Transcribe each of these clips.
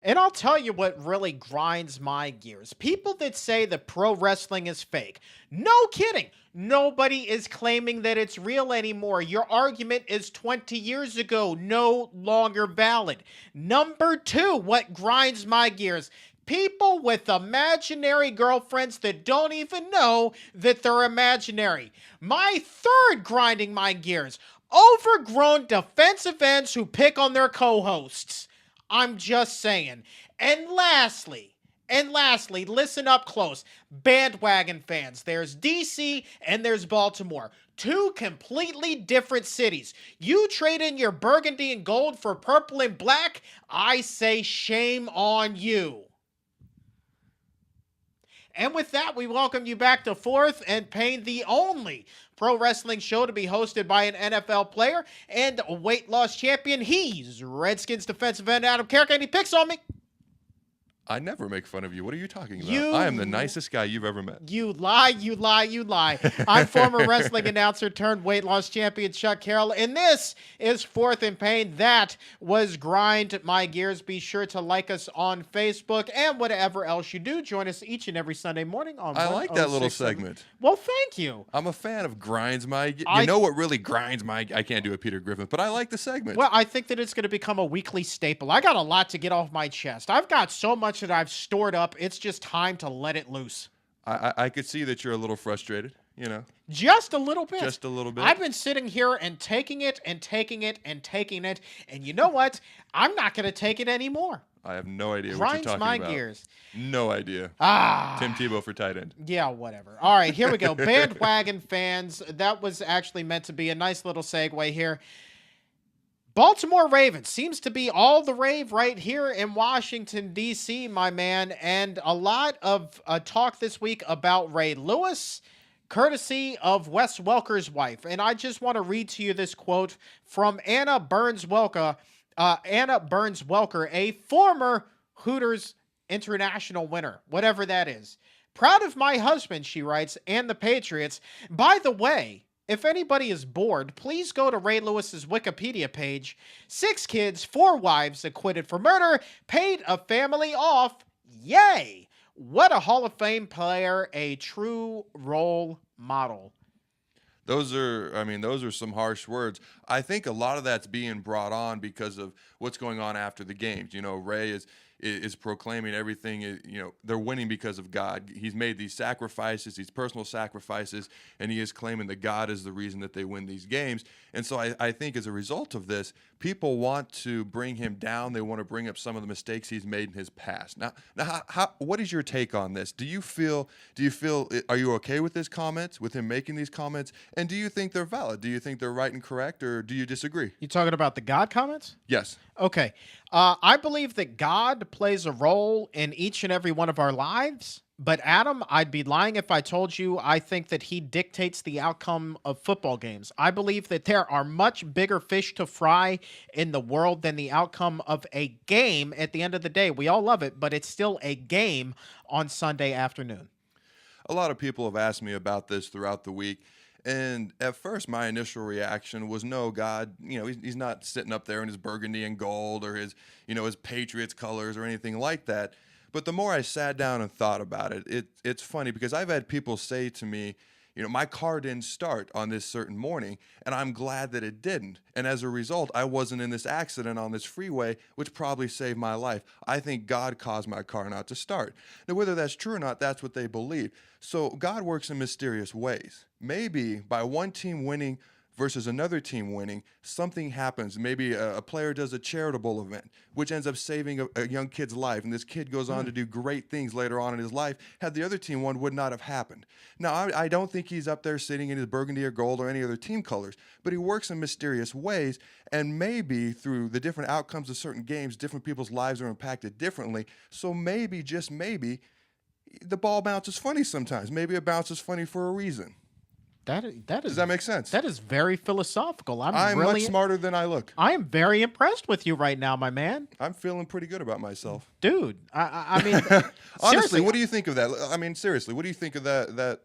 And I'll tell you what really grinds my gears. People that say that pro wrestling is fake. No kidding. Nobody is claiming that it's real anymore. Your argument is 20 years ago, no longer valid. Number two, what grinds my gears. People with imaginary girlfriends that don't even know that they're imaginary. My third grinding my gears. Overgrown defensive ends who pick on their co-hosts. I'm just saying. And lastly, listen up close. Bandwagon fans. There's DC and there's Baltimore. Two completely different cities. You trade in your burgundy and gold for purple and black, I say shame on you. And with that, we welcome you back to Fourth and Pain, the only pro wrestling show to be hosted by an NFL player and a weight loss champion. He's Redskins defensive end Adam Carriker, and he picks on me. I never make fun of you. What are you talking about? I am the nicest guy you've ever met. You lie, you lie, you lie. I'm former wrestling announcer turned weight loss champion Chuck Carroll, and this is Fourth and Pain. That was Grind My Gears. Be sure to like us on Facebook and whatever else you do. Join us each and every Sunday morning on I like that little segment. Well, thank you. I'm a fan of Grinds My Gears. You know what really grinds my... I can't do a Peter Griffin, but I like the segment. Well, I think that it's going to become a weekly staple. I got a lot to get off my chest. I've got so much that I've stored up. It's just time to let it loose. I could see that you're a little frustrated, you know. Just a little bit. Just a little bit. I've been sitting here and taking it and taking it and taking it. And you know what? I'm not going to take it anymore. I have no idea what Grinds you're talking my about. gears. No idea. Tim Tebow for tight end. Yeah, whatever. All right, here we go. Bandwagon fans. That was actually meant to be a nice little segue here. Baltimore Ravens seems to be all the rave right here in Washington, D.C., my man. And a lot of talk this week about Ray Lewis, courtesy of Wes Welker's wife. And I just want to read to you this quote from Anna Burns Welker, a former Hooters International winner, whatever that is. Proud of my husband, she writes, and the Patriots. By the way, if anybody is bored, please go to Ray Lewis's Wikipedia page. 6 kids, 4 wives acquitted for murder, paid a family off. Yay! What a Hall of Fame player, a true role model. Those are some harsh words. I think a lot of that's being brought on because of what's going on after the games. You know, Ray is proclaiming everything. You know, they're winning because of God. He's made these sacrifices, these personal sacrifices, and he is claiming that God is the reason that they win these games. And so I think as a result of this, people want to bring him down. They want to bring up some of the mistakes he's made in his past. Now, what is your take on this? Do you feel? Are you okay with his comments, with him making these comments? And do you think they're valid? Do you think they're right and correct, or do you disagree? You talking about the God comments? Yes. Okay. I believe that God plays a role in each and every one of our lives. But Adam, I'd be lying if I told you I think that he dictates the outcome of football games. I believe that there are much bigger fish to fry in the world than the outcome of a game at the end of the day. We all love it, but it's still a game on Sunday afternoon. A lot of people have asked me about this throughout the week. And at first, my initial reaction was, no, God, you know, he's not sitting up there in his burgundy and gold or his Patriots colors or anything like that. But the more I sat down and thought about it, it's funny because I've had people say to me, you know, my car didn't start on this certain morning, and I'm glad that it didn't. And as a result, I wasn't in this accident on this freeway, which probably saved my life. I think God caused my car not to start. Now, whether that's true or not, that's what they believe. So God works in mysterious ways. Maybe by one team winning versus another team winning, something happens. Maybe a player does a charitable event, which ends up saving a young kid's life, and this kid goes on to do great things later on in his life. Had the other team won, would not have happened. Now, I don't think he's up there sitting in his burgundy or gold or any other team colors, but he works in mysterious ways, and maybe through the different outcomes of certain games, different people's lives are impacted differently. So maybe, just maybe, the ball bounces funny sometimes. Maybe it bounces funny for a reason. Does that make sense? That is very philosophical. I'm really much smarter than I look. I am very impressed with you right now, my man. I'm feeling pretty good about myself. Dude, I mean, honestly, seriously, what do you think of that? I mean, seriously, what do you think of that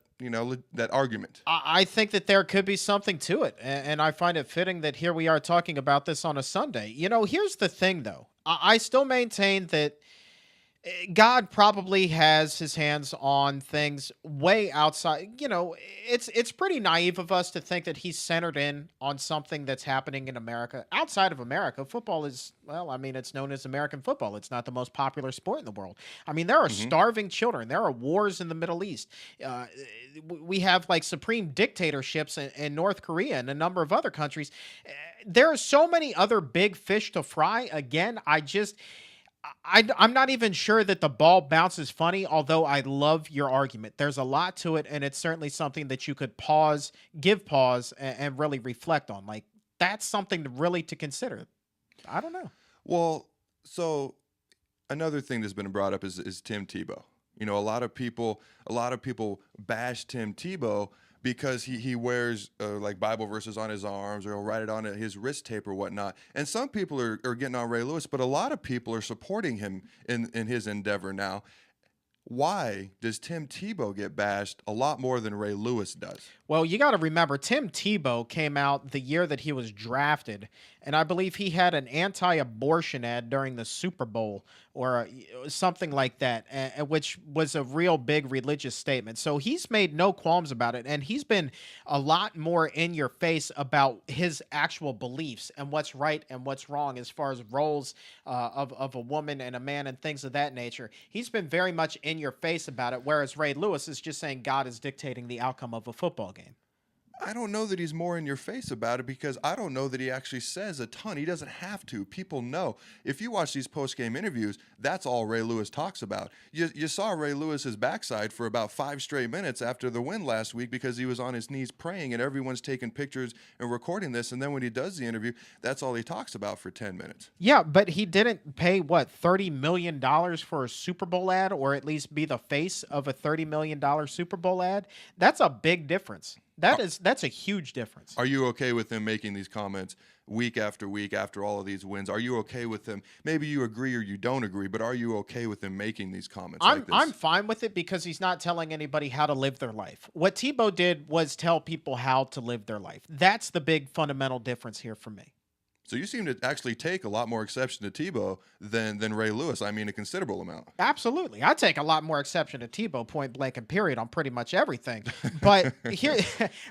argument? I think that there could be something to it, and I find it fitting that here we are talking about this on a Sunday. You know, here's the thing, though. I still maintain that God probably has his hands on things way outside. It's pretty naive of us to think that he's centered in on something that's happening in America. Outside of America, football is, well, I mean, it's known as American football. It's not the most popular sport in the world. I mean, there are Hmm. starving children. There are wars in the Middle East. We have like supreme dictatorships in North Korea and a number of other countries. There are so many other big fish to fry. Again, I'm not even sure that the ball bounces funny, although I love your argument. There's a lot to it, and it's certainly something that you could give pause, and really reflect on. Like, that's something to consider. I don't know. Well, so another thing that's been brought up is Tim Tebow. A lot of people bash Tim Tebow because he wears like Bible verses on his arms, or he'll write it on his wrist tape or whatnot. And some people are getting on Ray Lewis, but a lot of people are supporting him in his endeavor now. Why does Tim Tebow get bashed a lot more than Ray Lewis does? Well, you got to remember, Tim Tebow came out the year that he was drafted, and I believe he had an anti-abortion ad during the Super Bowl, or something like that, which was a real big religious statement. So he's made no qualms about it, and he's been a lot more in your face about his actual beliefs and what's right and what's wrong as far as roles of a woman and a man and things of that nature. He's been very much in your face about it, whereas Ray Lewis is just saying God is dictating the outcome of a football game. I don't know that he's more in your face about it, because I don't know that he actually says a ton. He doesn't have to. People know. If you watch these post-game interviews, that's all Ray Lewis talks about. You saw Ray Lewis's backside for about 5 straight minutes after the win last week, because he was on his knees praying, and everyone's taking pictures and recording this. And then when he does the interview, that's all he talks about for 10 minutes. Yeah, but he didn't pay what, $30 million for a Super Bowl ad, or at least be the face of a $30 million Super Bowl ad. That's a big difference. That's a huge difference. Are you okay with him making these comments week after week after all of these wins? Are you okay with him? Maybe you agree or you don't agree, but are you okay with him making these comments like this? I'm fine with it, because he's not telling anybody how to live their life. What Tebow did was tell people how to live their life. That's the big fundamental difference here for me. So you seem to actually take a lot more exception to Tebow than Ray Lewis. I mean, a considerable amount. Absolutely. I take a lot more exception to Tebow, point blank and period, on pretty much everything. But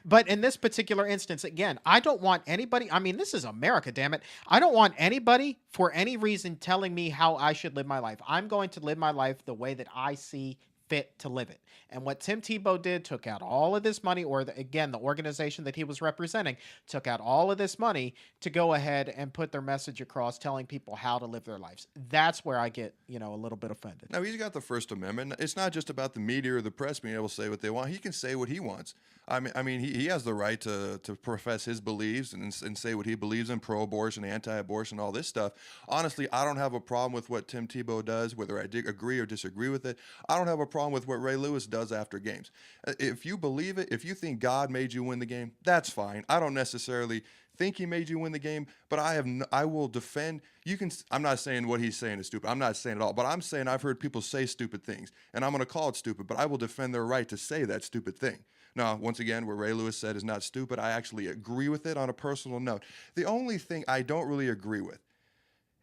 but in this particular instance, again, I don't want anybody, I mean, this is America, damn it. I don't want anybody for any reason telling me how I should live my life. I'm going to live my life the way that I see fit to live it. And what Tim Tebow did, took out all of this money, or again, the organization that he was representing took out all of this money to go ahead and put their message across, telling people how to live their lives. That's where I get, a little bit offended. Now, he's got the First Amendment. It's not just about the media or the press being able to say what they want. He can say what he wants. I mean, he has the right to profess his beliefs and say what he believes in, pro-abortion, anti-abortion, all this stuff. Honestly, I don't have a problem with what Tim Tebow does, whether I agree or disagree with it. I don't have a problem with what Ray Lewis does after games. If you believe it, if you think God made you win the game, that's fine. I don't necessarily think he made you win the game, but I will defend. I'm not saying what he's saying is stupid. I'm not saying it all, but I'm saying I've heard people say stupid things, and I'm going to call it stupid, but I will defend their right to say that stupid thing. Now, once again, what Ray Lewis said is not stupid. I actually agree with it on a personal note. The only thing I don't really agree with,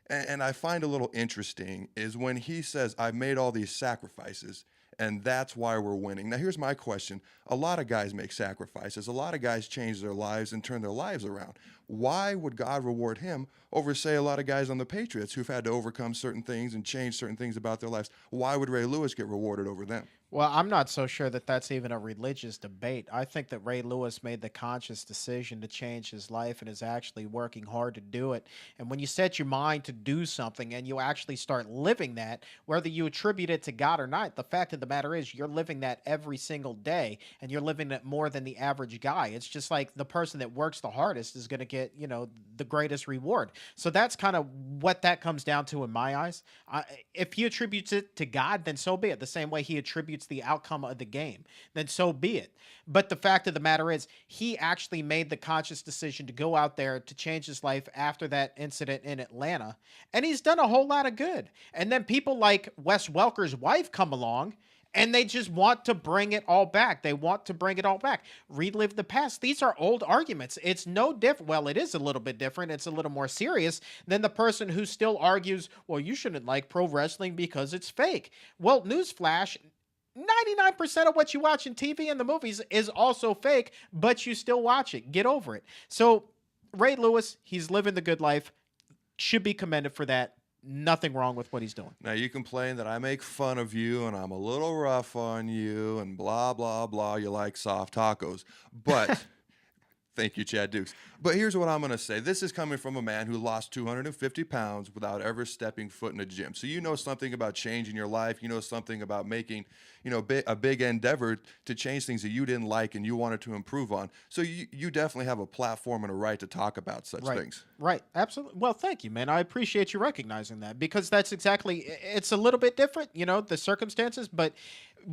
and I find a little interesting, is when he says, I've made all these sacrifices, and that's why we're winning. Now, here's my question. A lot of guys make sacrifices. A lot of guys change their lives and turn their lives around. Why would God reward him over, say, a lot of guys on the Patriots who've had to overcome certain things and change certain things about their lives? Why would Ray Lewis get rewarded over them? Well, I'm not so sure that that's even a religious debate. I think that Ray Lewis made the conscious decision to change his life and is actually working hard to do it. And when you set your mind to do something and you actually start living that, whether you attribute it to God or not, the fact of the matter is you're living that every single day, and you're living it more than the average guy. It's just like the person that works the hardest is going to get, the greatest reward. So that's kind of what that comes down to in my eyes. If he attributes it to God, then so be it. The same way he attributes the outcome of the game, then so be it. But the fact of the matter is, he actually made the conscious decision to go out there to change his life after that incident in Atlanta, and he's done a whole lot of good. And then people like Wes Welker's wife come along And they just want to bring it all back. They want to bring it all back. Relive the past. These are old arguments. It's no different. Well, it is a little bit different. It's a little more serious than the person who still argues, well, you shouldn't like pro wrestling because it's fake. Well, newsflash, 99% of what you watch in TV and the movies is also fake, but you still watch it. Get over it. So Ray Lewis, he's living the good life. Should be commended for that. Nothing wrong with what he's doing. Now, you complain that I make fun of you and I'm a little rough on you and blah, blah, blah. You like soft tacos. But thank you, Chad Dukes. But here's what I'm going to say. This is coming from a man who lost 250 pounds without ever stepping foot in a gym. So you know something about changing your life. You know something about making, a big endeavor to change things that you didn't like and you wanted to improve on. So you definitely have a platform and a right to talk about such things. Right. Absolutely. Well, thank you, man. I appreciate you recognizing that, because that's exactly, it's a little bit different, the circumstances, but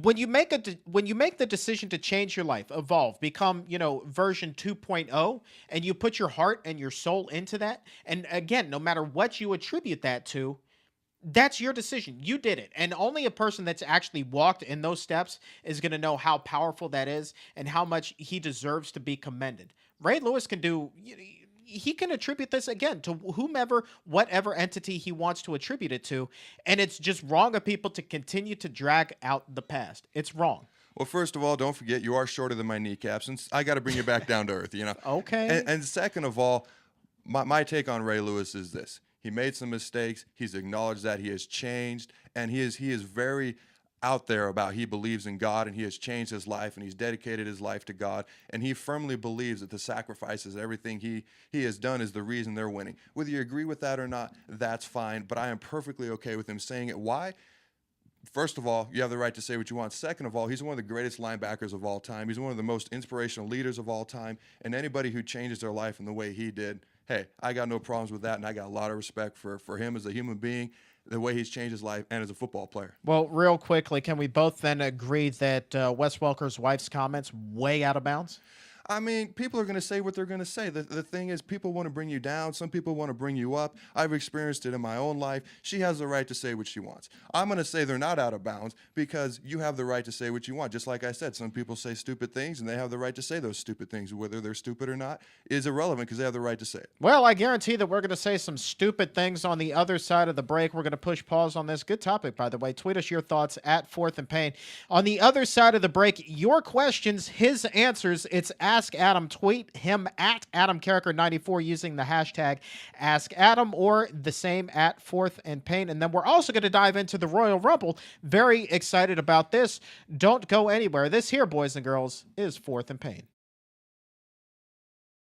when you make the decision to change your life, evolve, become, version 2.0, and you put your heart and your soul into that, and again, no matter what you attribute that to, that's your decision. You did it. And only a person that's actually walked in those steps is going to know how powerful that is and how much he deserves to be commended. Ray Lewis can do, he can attribute this again to whomever, whatever entity he wants to attribute it to. And it's just wrong of people to continue to drag out the past. It's wrong. Well, first of all, don't forget you are shorter than my kneecaps, and I got to bring you back down to earth, Okay. And second of all, my take on Ray Lewis is this. He made some mistakes. He's acknowledged that he has changed, and he is very out there about he believes in God, and he has changed his life, and he's dedicated his life to God, and he firmly believes that the sacrifices, everything he has done is the reason they're winning. Whether you agree with that or not, that's fine, but I am perfectly okay with him saying it. Why? First of all, you have the right to say what you want. Second of all, he's one of the greatest linebackers of all time. He's one of the most inspirational leaders of all time, and anybody who changes their life in the way he did, hey, I got no problems with that, and I got a lot of respect for him as a human being, the way he's changed his life, and as a football player. Well, real quickly, can we both then agree that Wes Welker's wife's comments way out of bounds? I mean, people are going to say what they're going to say. The thing is, people want to bring you down. Some people want to bring you up. I've experienced it in my own life. She has the right to say what she wants. I'm going to say they're not out of bounds because you have the right to say what you want. Just like I said, some people say stupid things, and they have the right to say those stupid things. Whether they're stupid or not is irrelevant because they have the right to say it. Well, I guarantee that we're going to say some stupid things on the other side of the break. We're going to push pause on this. Good topic, by the way. Tweet us your thoughts at Fourth and Pain. On the other side of the break, your questions, his answers. It's Ask Adam. Tweet him at Adam Carriker 94 using the hashtag Ask Adam, or the same at Fourth and Pain. And then we're also going to dive into the Royal Rumble. Very excited about this. Don't go anywhere. This here, boys and girls, is Fourth and Pain.